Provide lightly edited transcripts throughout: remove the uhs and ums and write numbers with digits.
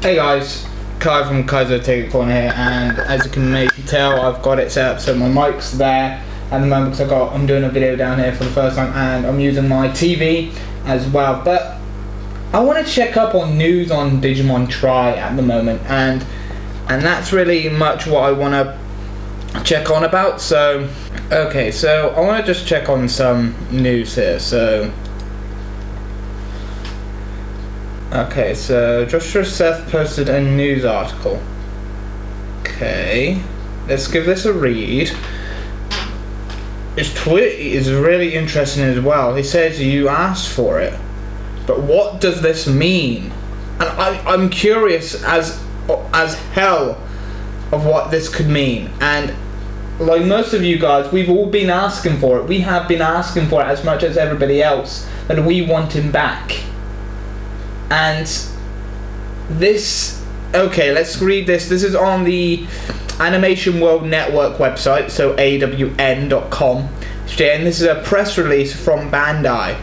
Hey guys, Kai from Kaiser Take Corner here, and as you can maybe tell, I've got it set up so my mic's there at the moment because I'm doing a video down here for the first time, and I'm using my TV as well. But I want to check up on news on Digimon Tri at the moment, and that's really much what I want to check on about. So okay, so I want to just check on some news here. Okay, so Joshua Seth posted a news article. Okay, let's give this a read. His tweet is really interesting as well. He says you asked for it, but what does this mean? And I'm curious as hell of what this could mean. And like most of you guys, we've all been asking for it. We have been asking for it as much as everybody else, and we want him back. And this, okay, let's read this. This is on the Animation World Network website, so awn.com. And this is a press release from Toei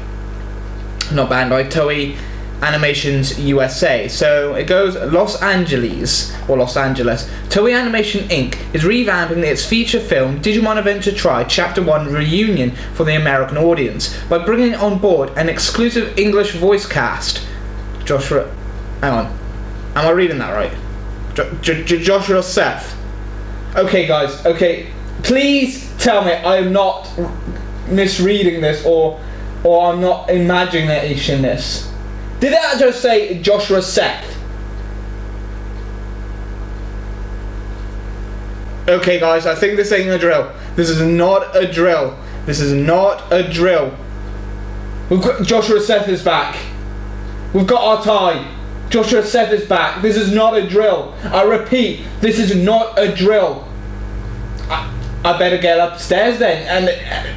Animations USA. So it goes, Los Angeles, Toei Animation Inc. is revamping its feature film Digimon Adventure Tri Chapter 1 Reunion for the American audience by bringing on board an exclusive English voice cast. Joshua, hang on, am I reading that right? Joshua Seth. Okay guys, okay, please tell me I am not misreading this or I'm not imagining this. Did that just say Joshua Seth? Okay guys, I think this ain't a drill. This is not a drill. This is not a drill. We've got Joshua Seth is back. We've got our tie. Joshua Seth is back. This is not a drill. I repeat, this is not a drill. I better get upstairs then, and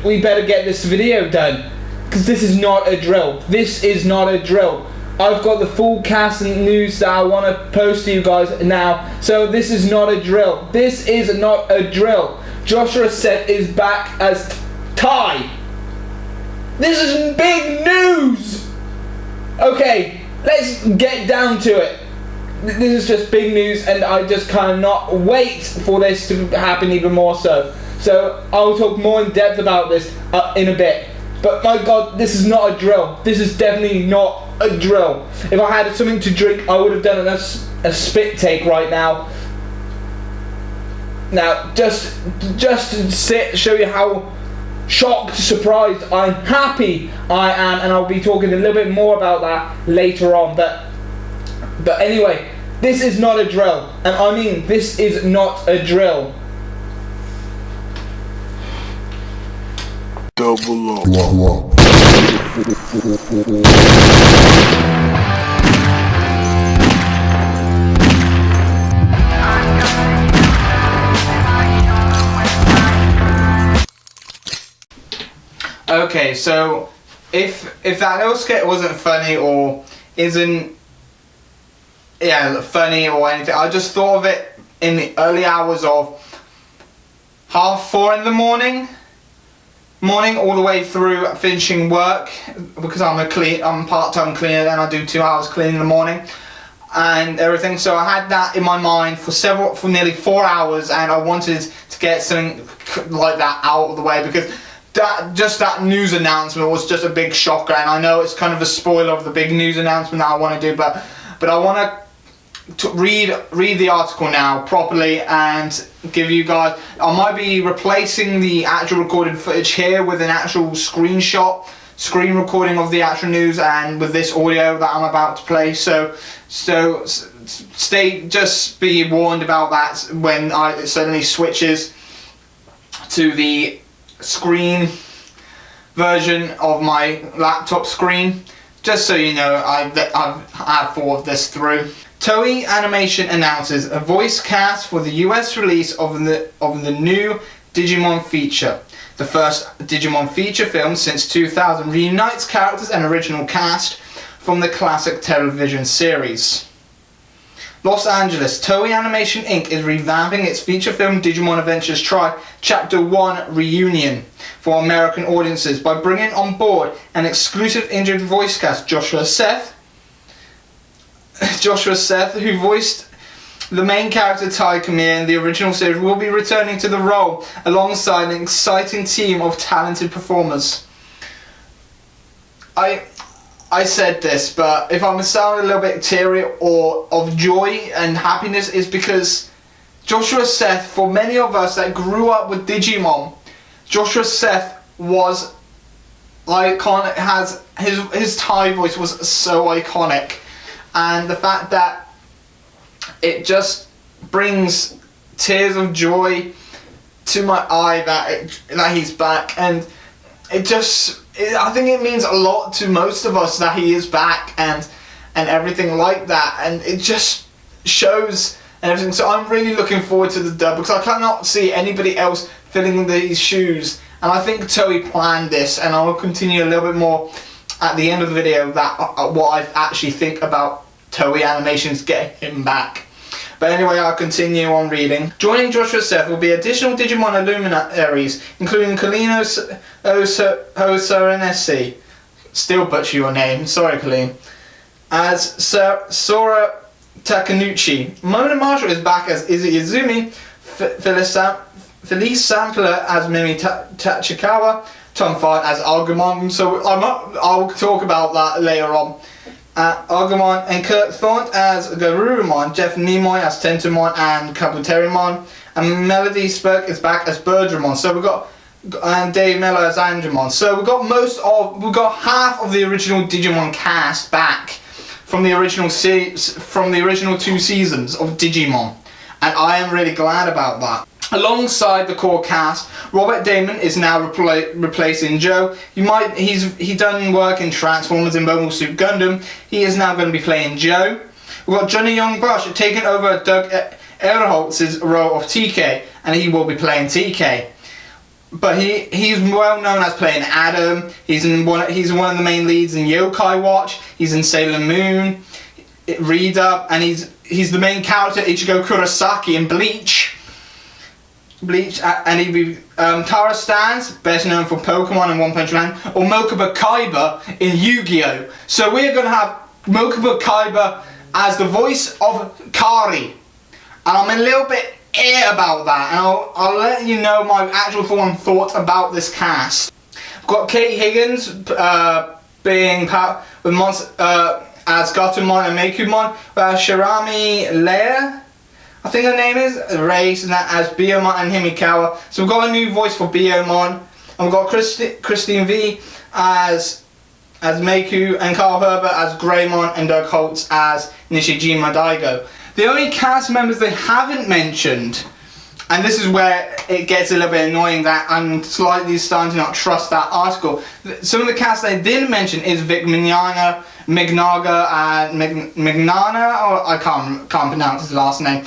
we better get this video done, because this is not a drill. This is not a drill. I've got the full cast and news that I want to post to you guys now, so this is not a drill. This is not a drill. Joshua Seth is back as Tai. This is big news. Okay, let's get down to it. This is just big news, and I just cannot wait for this to happen even more so. So I'll talk more in depth about this in a bit. But my God, this is not a drill. This is definitely not a drill. If I had something to drink, I would have done a spit take right now. Now, just to show you how shocked, surprised, I'm happy I am, and I'll be talking a little bit more about that later on. But anyway, this is not a drill, and I mean this is not a drill. Double up. Okay, so if that little skit wasn't funny or isn't funny or anything, I just thought of it in the early hours of 4:30 in the morning all the way through finishing work, because I'm a part-time cleaner and I do 2 hours cleaning in the morning and everything. So I had that in my mind for nearly 4 hours, and I wanted to get something like that out of the way, because that news announcement was just a big shocker, and I know it's kind of a spoiler of the big news announcement that I want to do, but I want to read the article now properly and give you guys. I might be replacing the actual recorded footage here with an actual screen recording of the actual news, and with this audio that I'm about to play. So just be warned about that when it suddenly switches to the screen version of my laptop screen, just so you know I've thought of this through. Toei Animation announces a voice cast for the US release of the new Digimon feature. The first Digimon feature film since 2000 reunites characters and original cast from the classic television series. Los Angeles, Toei Animation Inc. is revamping its feature film Digimon Adventures Tri Chapter 1 Reunion for American audiences by bringing on board an exclusive injured voice cast, Joshua Seth, Joshua Seth, who voiced the main character Taikami in the original series, will be returning to the role alongside an exciting team of talented performers. I said this, but if I'm sounding a little bit teary or of joy and happiness, is because Joshua Seth, for many of us that grew up with Digimon, Joshua Seth was iconic. His Thai voice was so iconic, and the fact that it just brings tears of joy to my eye that he's back, and I think it means a lot to most of us that he is back and everything like that, and it just shows and everything. So I'm really looking forward to the dub, because I cannot see anybody else filling these shoes, and I think Toei planned this, and I'll continue a little bit more at the end of the video that what I actually think about Toei Animations getting him back. But anyway, I'll continue on reading. Joining Joshua Seth will be additional Digimon luminaries, including Colleen Osarenesi. Still butcher your name, sorry Colleen. As Sora Takanuchi. Mona Marshall is back as Izzy Izumi. Felice Sampler as Mimi Tachikawa. Tom Fart as Agumon. So I'll talk about that later on. Agumon, and Kurt Thornt as Garurumon, Jeff Nimoy as Tentomon and Kabuterimon, and Melody Spurk is back as Birdramon. So we've got and Dave Miller as Andromon. So we've got half of the original Digimon cast back from the original 2 seasons of Digimon, and I am really glad about that. Alongside the core cast, Robert Damon is now replacing Joe. He's done work in Transformers and Mobile Suit Gundam. He is now going to be playing Joe. We've got Johnny Young Bush taking over Doug Erholtz's role of TK, and he will be playing TK. But he's well known as playing Adam. He's one of the main leads in Yokai Watch. He's in Sailor Moon, Read Up, and he's the main character Ichigo Kurosaki in Bleach, and he'd be Tara Stans, best known for Pokemon and One Punch Man, or Mokuba Kaiba in Yu-Gi-Oh! So we're going to have Mokuba Kaiba as the voice of Kari, and I'm a little bit about that, and I'll let you know my actual thoughts about this cast. I've got Kate Higgins being as Gatomon and Mekumon, Shirami Leia, I think her name is, Race, and that as Biomon and Himikawa. So we've got a new voice for Biomon, and we've got Christine V as Meiku, and Carl Herbert as Greymon, and Doug Holtz as Nishijima Daigo. The only cast members they haven't mentioned, and this is where it gets a little bit annoying that I'm slightly starting to not trust that article. Some of the cast they didn't mention is Vic Mignogna, and Mignana, or I can't pronounce his last name,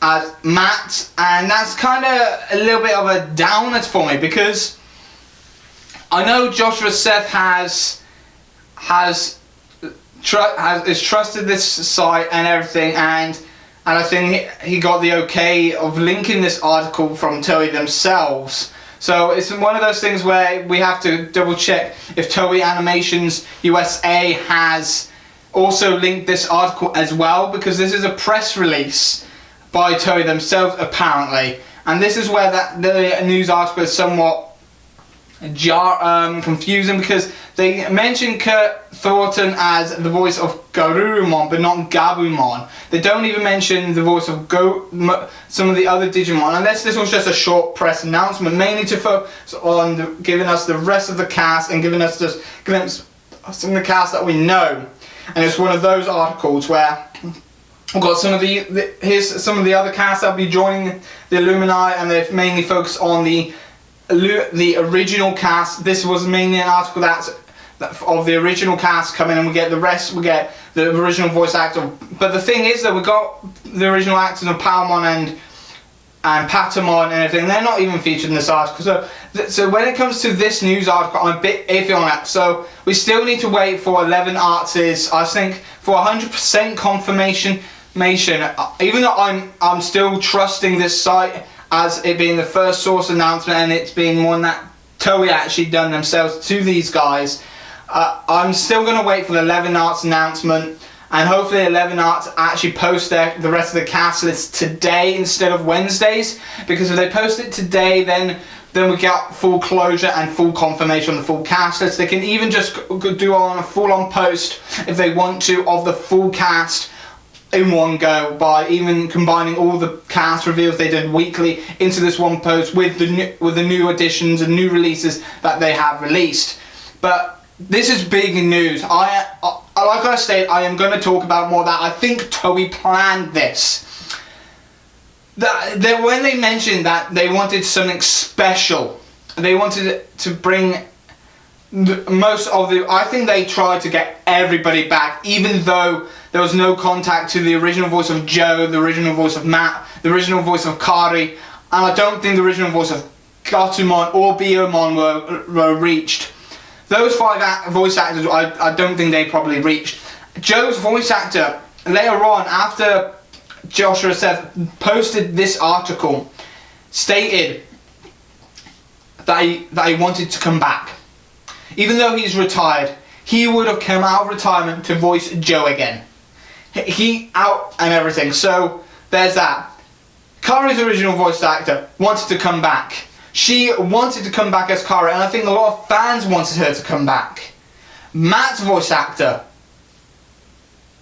as Matt, and that's kind of a little bit of a downer for me, because I know Joshua Seth has trusted this site and everything, and I think he got the okay of linking this article from Toei themselves. So it's one of those things where we have to double check if Toei Animations USA has also linked this article as well, because this is a press release by Toei themselves apparently, and this is where the news article is somewhat confusing, because they mentioned Kurt Thornton as the voice of Garurumon but not Gabumon. They don't even mention the voice of some of the other Digimon, unless this was just a short press announcement, mainly to focus on giving us the rest of the cast and giving us just a glimpse of some of the cast that we know. And it's one of those articles where we've got some of the other cast that will be joining the Illuminati, and they've mainly focused on the original cast. This was mainly an article of the original cast coming, and we get the rest. We get the original voice actor. But the thing is that we got the original actors of Palmon and Patamon and everything. They're not even featured in this article. So when it comes to this news article, I'm a bit iffy on that. So we still need to wait for 11 artists, I think, for 100% confirmation. Even though I'm still trusting this site as it being the first source announcement, and it's being one that Toei actually done themselves to these guys, I'm still going to wait for the 11 arts announcement, And hopefully 11 Arts actually post the rest of the cast list today instead of Wednesdays, because if they post it today, then we get full closure and full confirmation on the full cast list. They can even just do on a full-on post if they want to of the full cast in one go, by even combining all the cast reveals they did weekly into this one post with the new additions and new releases that they have released. But this is big news. Like I said, I am going to talk about more of that. I think Toei planned this. When they mentioned that they wanted something special, they wanted to bring I think they tried to get everybody back, even though there was no contact to the original voice of Joe, the original voice of Matt, the original voice of Kari, and I don't think the original voice of Gatomon or Biyomon were reached. Those 5 voice actors, I don't think they probably reached. Joe's voice actor, later on, after Joshua Seth posted this article, stated that he wanted to come back. Even though he's retired, he would have come out of retirement to voice Joe again. He out and everything, so there's that. Kari's original voice actor wanted to come back. She wanted to come back as Kari, and I think a lot of fans wanted her to come back. Matt's voice actor,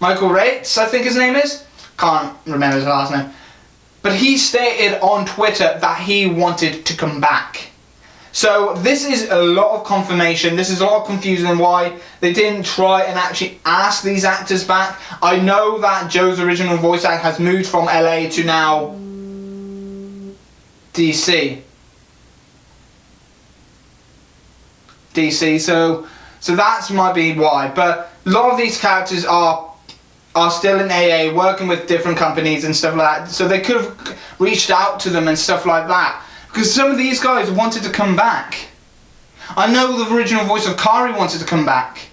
Michael Rates, I think his name is. Can't remember his last name. But he stated on Twitter that he wanted to come back. So this is a lot of confirmation. This is a lot of confusion why they didn't try and actually ask these actors back. I know that Joe's original voice actor has moved from LA to now DC, so that might be why. But a lot of these characters are still in AA, working with different companies and stuff like that. So they could have reached out to them and stuff like that. Because some of these guys wanted to come back. I know the original voice of Kari wanted to come back.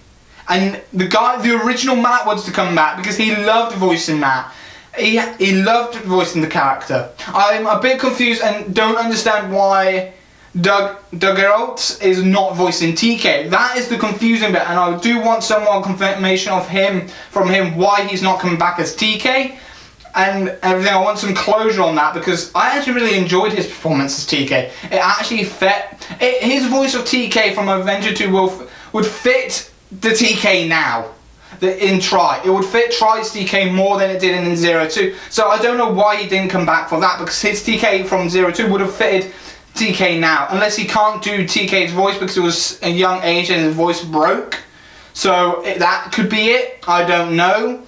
And the original Matt wanted to come back because he loved voicing Matt. He loved voicing the character. I'm a bit confused and don't understand why Doug Geralt is not voicing TK. That is the confusing bit, and I do want some more confirmation from him why he's not coming back as TK. And everything. I want some closure on that, because I actually really enjoyed his performance as TK. It actually fit. His voice of TK from Avenger 2 would fit the TK now. In Tri. It would fit Tri's TK more than it did in 02. So I don't know why he didn't come back for that, because his TK from 02 would have fitted TK now. Unless he can't do TK's voice because it was a young age and his voice broke. So that could be it. I don't know.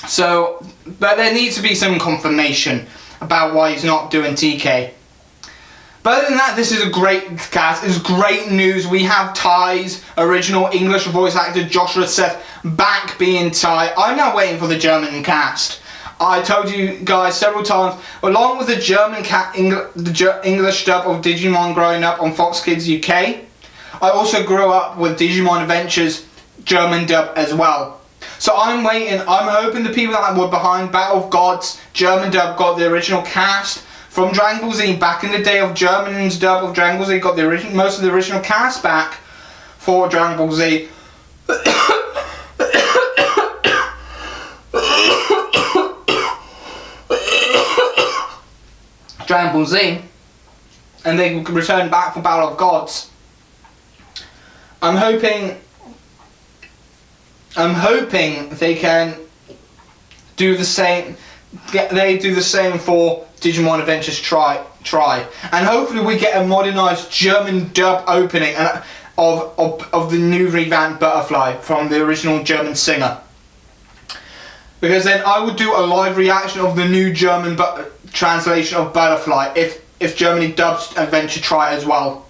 So, but there needs to be some confirmation about why he's not doing TK. But other than that, this is a great cast. It's great news. We have Ty's original English voice actor Joshua Seth back being Ty. I'm now waiting for the German cast. I told you guys several times, along with the German English dub of Digimon growing up on Fox Kids UK, I also grew up with Digimon Adventures German dub as well. So I'm waiting. I'm hoping the people that were behind Battle of Gods German dub got the original cast from Dragon Ball Z back in the day of German's dub of Dragon Ball Z, got the most of the original cast back for Dragon Ball Z. Dragon Ball Z, and they return back for Battle of Gods. I'm hoping they can do the same. They do the same for Digimon Adventures Try, and hopefully we get a modernised German dub opening of the new revamped Butterfly from the original German singer. Because then I would do a live reaction of the new German translation of Butterfly if Germany dubs Adventure Try as well.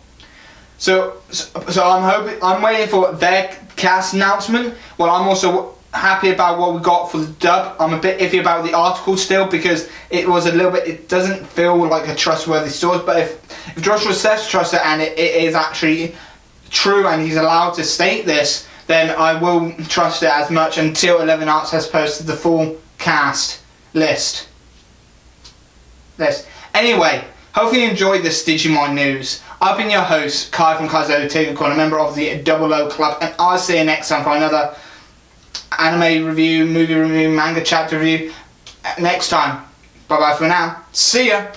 So I'm waiting for their cast announcement. Well, I'm also happy about what we got for the dub. I'm a bit iffy about the article still, because it was a little bit, it doesn't feel like a trustworthy source. But if Joshua says trust it and it is actually true and he's allowed to state this, then I will trust it as much until 11 Arts has posted the full cast list. Anyway, hopefully you enjoyed this Digimon news. I've been your host, Kai from Kaizo Tiger Corner, a member of the Double O Club, and I'll see you next time for another anime review, movie review, manga chapter review next time. Bye bye for now. See ya.